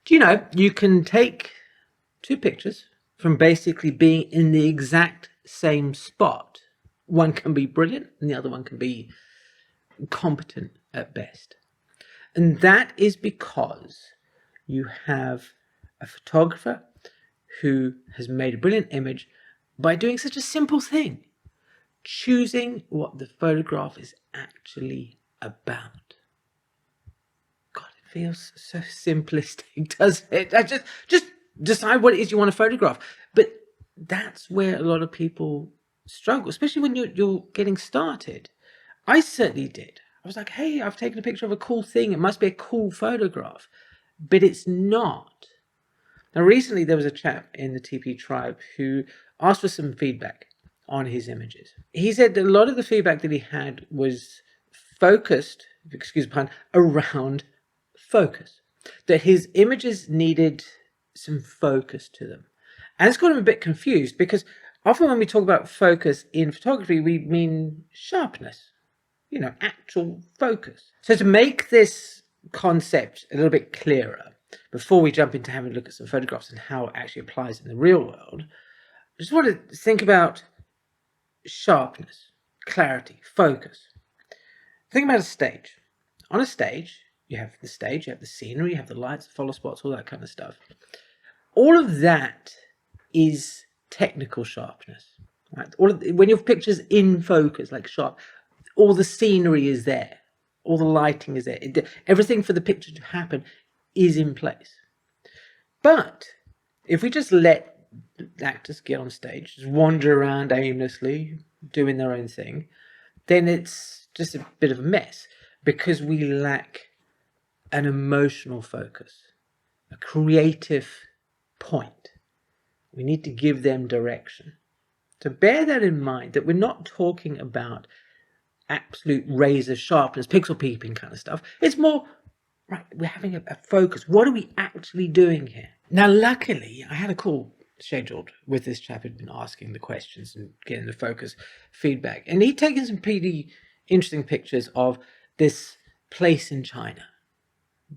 Do you know you can take two pictures from basically being in the exact same spot? One can be brilliant and the other one can be competent at best. And that is because you have a photographer who has made a brilliant image by doing such a simple thing, choosing what the photograph is actually about. God, it feels so simplistic, doesn't it? Just decide what it is you want to photograph. But that's where a lot of people struggle, especially when you're getting started. I certainly did. I was like, hey, I've taken a picture of a cool thing. It must be a cool photograph. But it's not. Now, recently there was a chap in the TP tribe who asked for some feedback on his images. He said that a lot of the feedback that he had was focused, excuse the pun, around focus. That his images needed some focus to them. And it's got him a bit confused because often when we talk about focus in photography, we mean sharpness, actual focus. So to make this concept a little bit clearer, before we jump into having a look at some photographs and how it actually applies in the real world, I just want to think about sharpness, clarity, focus. Think about a stage. On a stage, you have the scenery, you have the lights, the follow spots, all that kind of stuff. All of that is technical sharpness. Right? When your picture's in focus, like sharp, all the scenery is there, all the lighting is there. Everything for the picture to happen is in place. But if we just let actors get on stage, just wander around aimlessly, doing their own thing, then it's just a bit of a mess because we lack an emotional focus, a creative point. We need to give them direction. So bear that in mind, that we're not talking about absolute razor sharpness, pixel peeping kind of stuff. It's more, right, we're having a focus. What are we actually doing here? Now, luckily, I had a call scheduled with this chap who'd been asking the questions and getting the focus feedback. And he'd taken some pretty interesting pictures of this place in China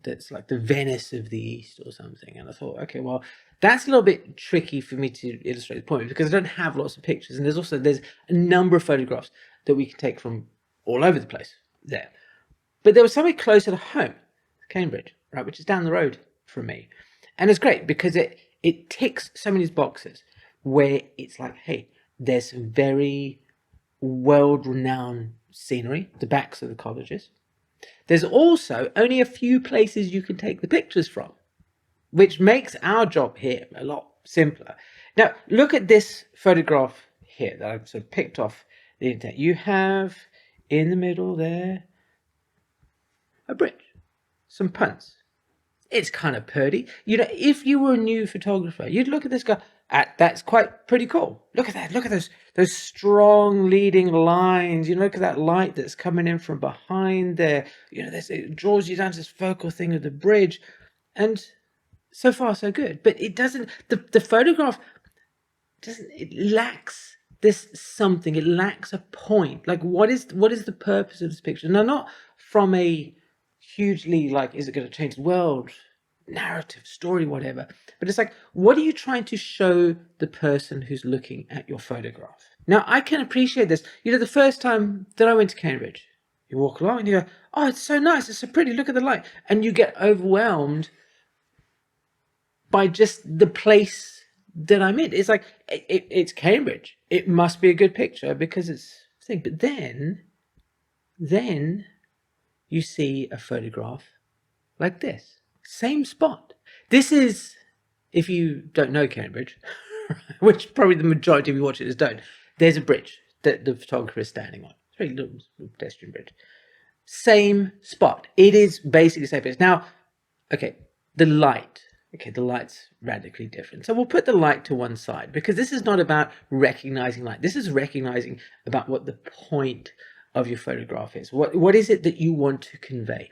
that's like the Venice of the East or something. And I thought, okay, well, that's a little bit tricky for me to illustrate the point because I don't have lots of pictures. And there's a number of photographs that we can take from all over the place there. But there was somewhere closer to home, Cambridge, right, which is down the road from me. And it's great because it ticks so many boxes where it's like, hey, there's some very world-renowned scenery, the backs of the colleges. There's also only a few places you can take the pictures from, which makes our job here a lot simpler. Now, look at this photograph here that I've sort of picked off the internet. You have in the middle there a bridge, some punts. It's kind of purdy. If you were a new photographer, you'd look at this guy. That's quite pretty cool. Look at that. Look at those strong leading lines. Look at that light that's coming in from behind there. It draws you down to this focal thing of the bridge. And so far, so good. But it doesn't, the photograph doesn't, it lacks this something. It lacks a point. Like, what is the purpose of this picture? Now, not from a hugely, like, is it going to change the world, narrative, story, whatever. But it's like, what are you trying to show the person who's looking at your photograph? Now, I can appreciate this. The first time that I went to Cambridge, you walk along and you go, oh, it's so nice, it's so pretty, look at the light. And you get overwhelmed by just the place that I'm in. It's like, it's Cambridge. It must be a good picture because it's a thing. But then you see a photograph like this. Same spot. This is, if you don't know Cambridge, which probably the majority of you watchers don't, there's a bridge that the photographer is standing on. It's a very little pedestrian bridge. Same spot. It is basically the same place. Now, okay, the light. Okay, the light's radically different. So we'll put the light to one side because this is not about recognizing light. This is recognizing about what the point of your photograph is. What is it that you want to convey?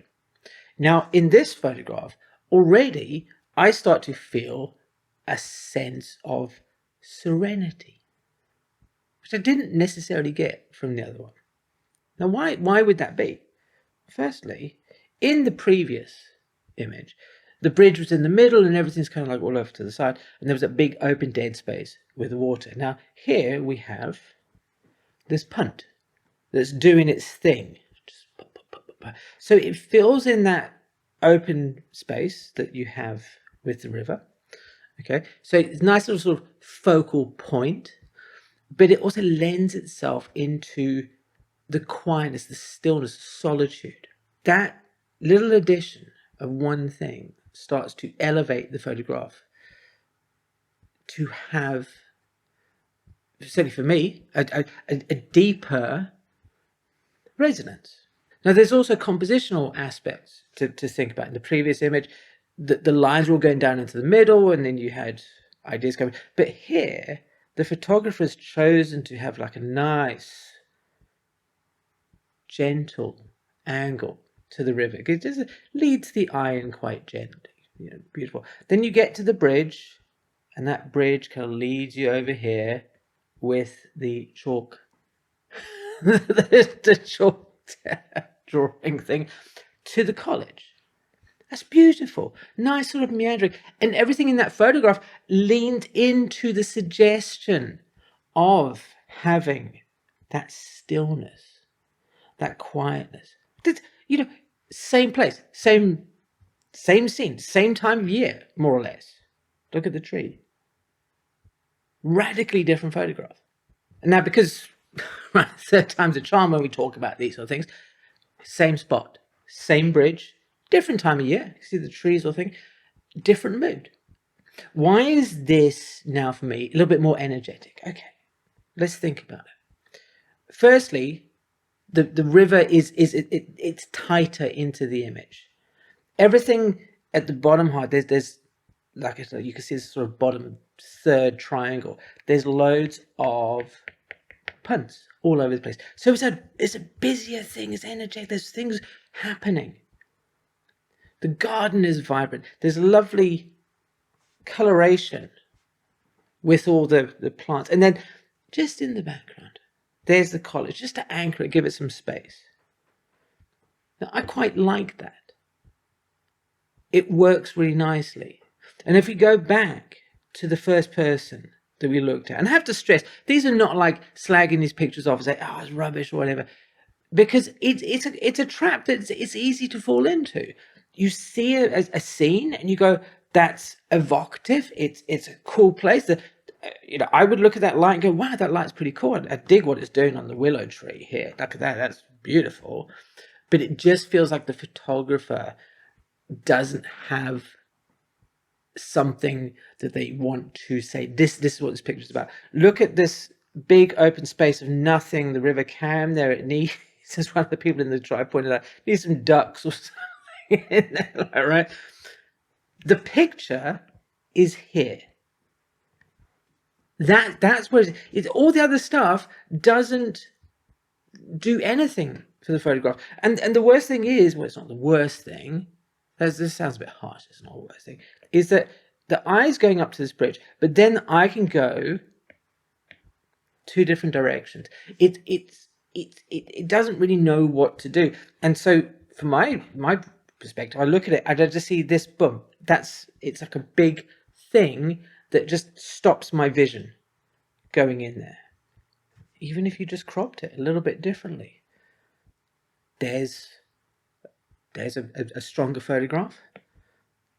Now, in this photograph, already I start to feel a sense of serenity, which I didn't necessarily get from the other one. Now, why would that be? Firstly, in the previous image, The bridge was in the middle and everything's kind of like all over to the side. And there was a big open dead space with the water. Now, here we have this punt that's doing its thing. So it fills in that open space that you have with the river. Okay, so it's a nice little sort of focal point, but it also lends itself into the quietness, the stillness, the solitude. That little addition of one thing starts to elevate the photograph to have, certainly for me, a deeper resonance. Now, there's also compositional aspects to think about. In the previous image, the lines were all going down into the middle, and then you had ideas coming. But here, the photographer's chosen to have like a nice, gentle angle to the river. It just leads the eye in quite gently. You know, beautiful. Then you get to the bridge, and that bridge kind of leads you over here with the chalk, the chalk drawing thing to the college. That's beautiful. Nice sort of meandering. And everything in that photograph leaned into the suggestion of having that stillness, that quietness. You know, same place, same scene, same time of year, more or less. Look at the tree. Radically different photograph. And now, because third time's a charm when we talk about these sort of things, same spot, same bridge, different time of year. You see the trees or thing, different mood. Why is this now for me a little bit more energetic? Okay, let's think about it. Firstly, the river it's tighter into the image. Everything at the bottom half, there's like I said, you can see this sort of bottom third triangle. There's loads of punts all over the place. So it's a busier thing, it's energetic, there's things happening. The garden is vibrant. There's a lovely coloration with all the plants. And then just in the background, there's the college, just to anchor it, give it some space. Now, I quite like that. It works really nicely. And if we go back to the first person that we looked at, and I have to stress, these are not like slagging these pictures off and say, oh, it's rubbish or whatever, because it's a trap that it's easy to fall into. You see a scene and you go, that's evocative. It's a cool place. I would look at that light and go, wow, that light's pretty cool. I dig what it's doing on the willow tree here. Look at that. That's beautiful. But it just feels like the photographer doesn't have something that they want to say. This is what this picture is about. Look at this big open space of nothing. The river Cam there. It needs, as one of the people in the tribe pointed out, needs some ducks or something. In there, right? The picture is here. That's where it's all the other stuff doesn't do anything for the photograph. And the worst thing is, well, it's not the worst thing. This sounds a bit harsh. It's not the worst thing. Is that the eye's going up to this bridge, but then I can go two different directions. It doesn't really know what to do, and so for my perspective, I look at it, I just see this, boom, it's like a big thing that just stops my vision going in there. Even if you just cropped it a little bit differently, there's a stronger photograph.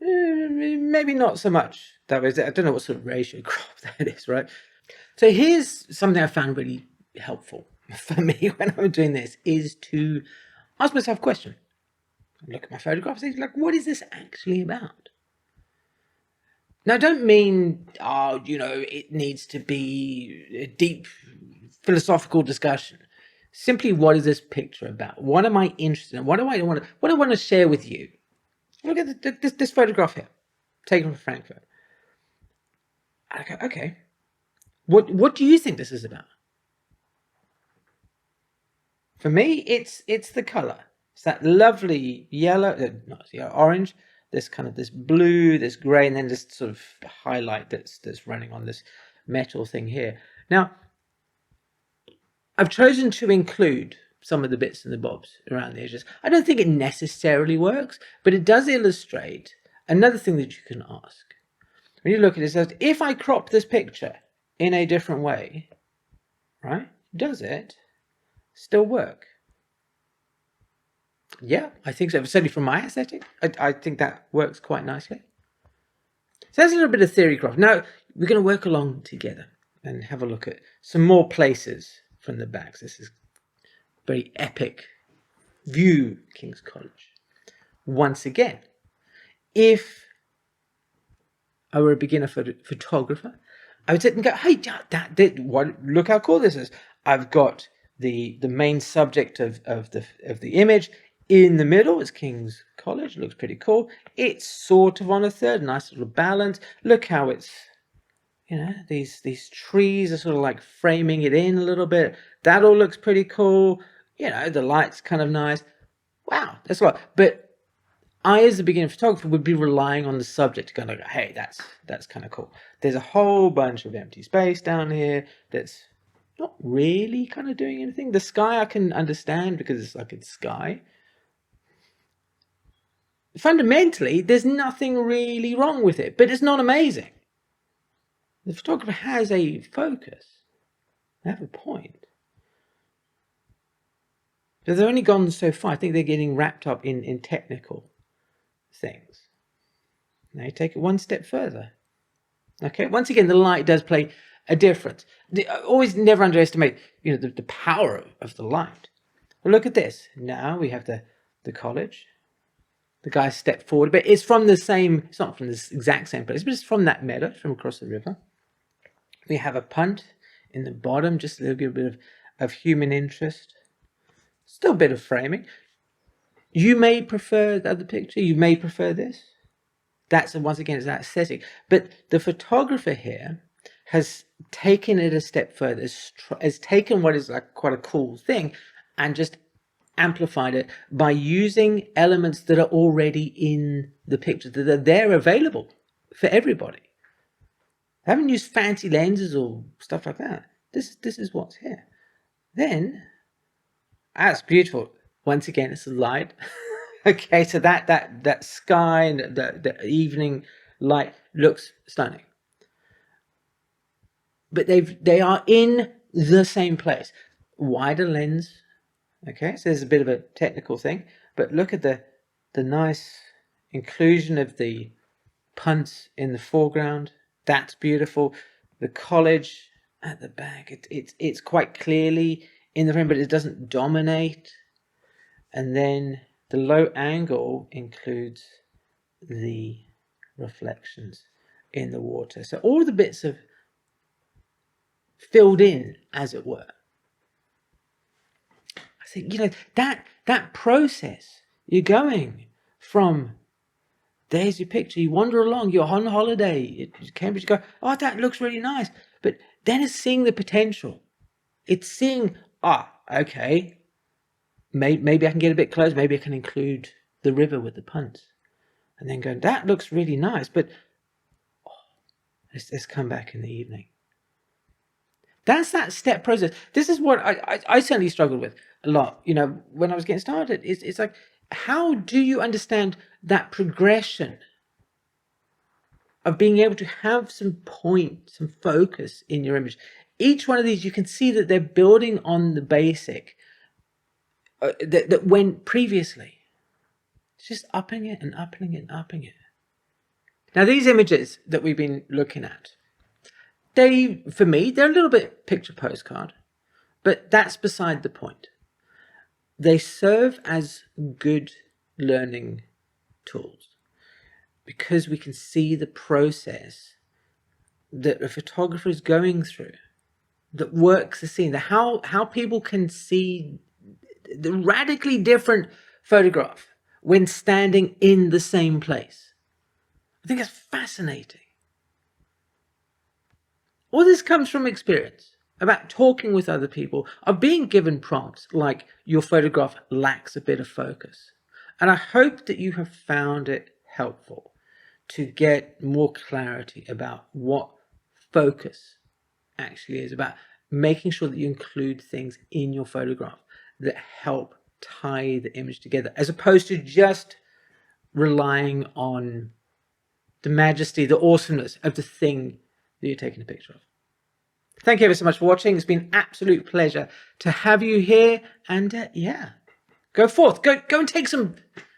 Maybe not so much. I don't know what sort of ratio crop that is, right? So here's something I found really helpful for me when I'm doing this, is to ask myself a question. Look at my photographs and think, like, what is this actually about? Now, I don't mean, it needs to be a deep philosophical discussion. Simply, what is this picture about? What am I interested in? What do I want to share with you? Look at this photograph here, taken from Frankfurt. I go, okay, what do you think this is about? For me, it's the color. It's that lovely yellow, orange, this blue, this gray, and then this sort of highlight that's running on this metal thing here. Now, I've chosen to include some of the bits and the bobs around the edges. I don't think it necessarily works, but it does illustrate another thing that you can ask when you look at it is, if I crop this picture in a different way, right, does it still work? Yeah, I think so. Certainly from my aesthetic, I think that works quite nicely. So that's a little bit of theory craft. Now we're going to work along together and have a look at some more places from the backs. This is a very epic view, King's College. Once again, if I were a beginner photographer, I would sit and go, hey, look how cool this is. I've got the main subject of the image. In the middle is King's College. It looks pretty cool. It's sort of on a third, nice little balance. Look how it's, these trees are sort of like framing it in a little bit. That all looks pretty cool. The light's kind of nice. Wow, that's a lot. But I, as a beginner photographer, would be relying on the subject to kind of go, hey, that's kind of cool. There's a whole bunch of empty space down here that's not really kind of doing anything. The sky I can understand because it's like it's sky. Fundamentally, there's nothing really wrong with it, but it's not amazing. The photographer has a focus. They have a point. So they've only gone so far. I think they're getting wrapped up in technical things. Now you take it one step further. Okay, once again, the light does play a difference. Always never underestimate, the power of the light. Well, look at this. Now we have the college. The guy stepped forward, but it's from the same. It's not from this exact same place, but it's from that meadow, from across the river. We have a punt in the bottom, just a little bit of human interest. Still a bit of framing. You may prefer the other picture. You may prefer this. That's, once again, it's that aesthetic. But the photographer here has taken it a step further, has taken what is like quite a cool thing and just amplified it by using elements that are already in the picture, that are there available for everybody. I haven't used fancy lenses or stuff like that. This is what's here. Then, that's beautiful. Once again, it's the light. Okay, so that sky and the evening light looks stunning. But they are in the same place. Wider lens. Okay, so there's a bit of a technical thing, but look at the nice inclusion of the punts in the foreground. That's beautiful. The college at the back, it's quite clearly in the frame, but it doesn't dominate. And then the low angle includes the reflections in the water. So all the bits have filled in, as it were. I think, that process, you're going from, there's your picture, you wander along, you're on holiday at Cambridge, you go, oh, that looks really nice. But then it's seeing the potential. It's seeing, okay, maybe I can get a bit close, maybe I can include the river with the punts. And then going, that looks really nice, but let's come back in the evening. That's that step process. This is what I certainly struggled with a lot. When I was getting started, it's like, how do you understand that progression of being able to have some point, some focus in your image? Each one of these, you can see that they're building on the basic that went previously. It's just upping it and upping it and upping it. Now, these images that we've been looking at, for me, they're a little bit picture postcard, but that's beside the point. They serve as good learning tools because we can see the process that a photographer is going through that works the scene, how people can see the radically different photograph when standing in the same place. I think it's fascinating. All this comes from experience, about talking with other people, of being given prompts like your photograph lacks a bit of focus. And I hope that you have found it helpful to get more clarity about what focus actually is, about making sure that you include things in your photograph that help tie the image together, as opposed to just relying on the majesty, the awesomeness of the thing that you're taking a picture of. Thank you ever so much for watching. It's been an absolute pleasure to have you here. And yeah, go forth. Go and take some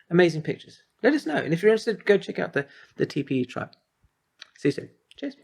amazing pictures. Let us know. And if you're interested, go check out the TPE tribe. See you soon. Cheers.